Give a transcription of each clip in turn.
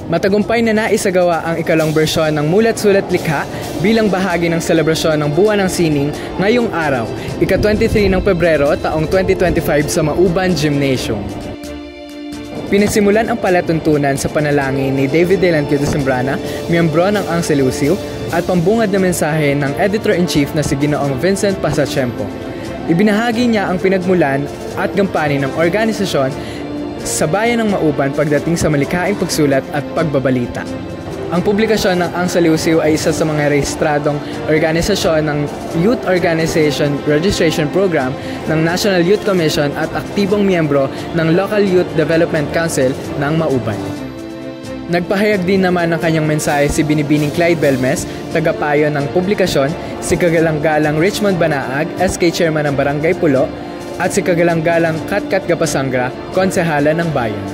Matagumpay na naisagawa ang ikalawang bersyon ng Mulat-Sulat Likha bilang bahagi ng selebrasyon ng Buwan ng Sining ngayong araw, ika-23 ng Pebrero taong 2025 sa Mauban Gymnasium. Pinasimulan ang palatuntunan sa panalangin ni David Delanquio de Sembrana, miyembro ng Ang Selusiw, at pambungad na mensahe ng Editor-in-Chief na si Ginoong Vincent Pasachempo. Ibinahagi niya ang pinagmulan at gampanin ng organisasyon sa bayan ng Mauban pagdating sa malikhaing pagsulat at pagbabalita. Ang publikasyon ng Ang Selusiw ay isa sa mga rehistradong organisasyon ng Youth Organization Registration Program ng National Youth Commission at aktibong miyembro ng Local Youth Development Council ng Mauban. Nagpahayag din naman ng kanyang mensahe si Binibining Clyde Belmes, tagapayo ng publikasyon, si Kagalang-galang Richmond Banaag, SK Chairman ng Barangay Pulo, at si Kagalang-galang Katkat Gapasangra, konsehala ng bayan.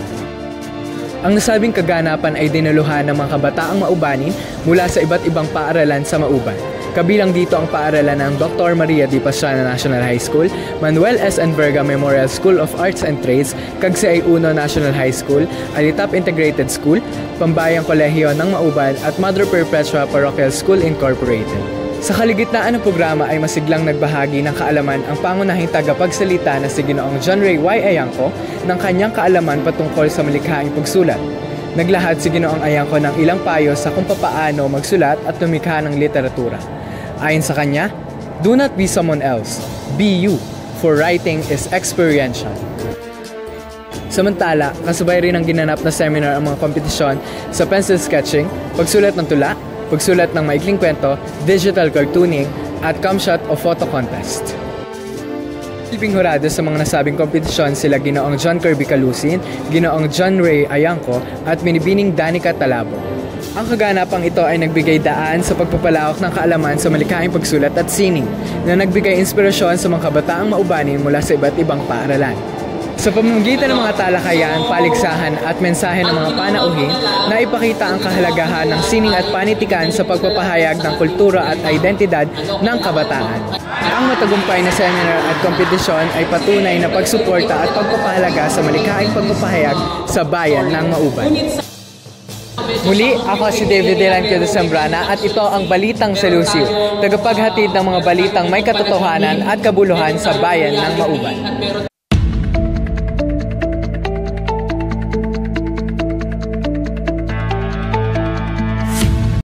Ang nasabing kaganapan ay dinaluhan ng mga kabataang Maubanin mula sa iba't ibang paaralan sa Mauban. Kabilang dito ang paaralan ng Dr. Maria D. Pastrana National High School, Manuel S. Enverga Memorial School of Arts and Trades, Cagsay Uno National High School, Alitap Integrated School, Pambayang Kolehiyo ng Mauban at Mother Perpetua Parochial School Incorporated. Sa kaligitnaan ng programa ay masiglang nagbahagi ng kaalaman ang pangunahing tagapagsalita na si Ginoong John Ray Y. Ayangco ng kanyang kaalaman patungkol sa malikhaing pagsulat. Naglahad si Ginoong Ayangco ng ilang payo sa kung papaano magsulat at lumikha ng literatura. Ayon sa kanya, do not be someone else, be you, for writing is experiential. Samantala, kasabay rin ang ginanap na seminar ang mga kompetisyon sa pencil sketching, pagsulat ng tula, pagsulat ng maikling kwento, digital cartooning, at camshot o photo contest. Silbing hurado sa mga nasabing kompetisyon sila Ginoong John Kirby Calusin, Ginoong John Ray Ayangco, at Binibining Danica Talabo. Ang kaganapang ito ay nagbigay daan sa pagpapalawak ng kaalaman sa malikhaing pagsulat at sining, na nagbigay inspirasyon sa mga kabataang Maubanin mula sa iba't ibang paaralan. Sa pamamagitan ng mga talakayan, paligsahan at mensahe ng mga panauhin, naipakita ang kahalagahan ng sining at panitikan sa pagpapahayag ng kultura at identidad ng kabataan. Ang matagumpay na seminar at kompetisyon ay patunay na pagsuporta at pagpapahalaga sa malikhaing pagpapahayag sa bayan ng Mauban. Muli, ako si David Delanquio de Sembrana at ito ang Balitang Selusiw, tagapaghatid ng mga balitang may katotohanan at kabuluhan sa bayan ng Mauban.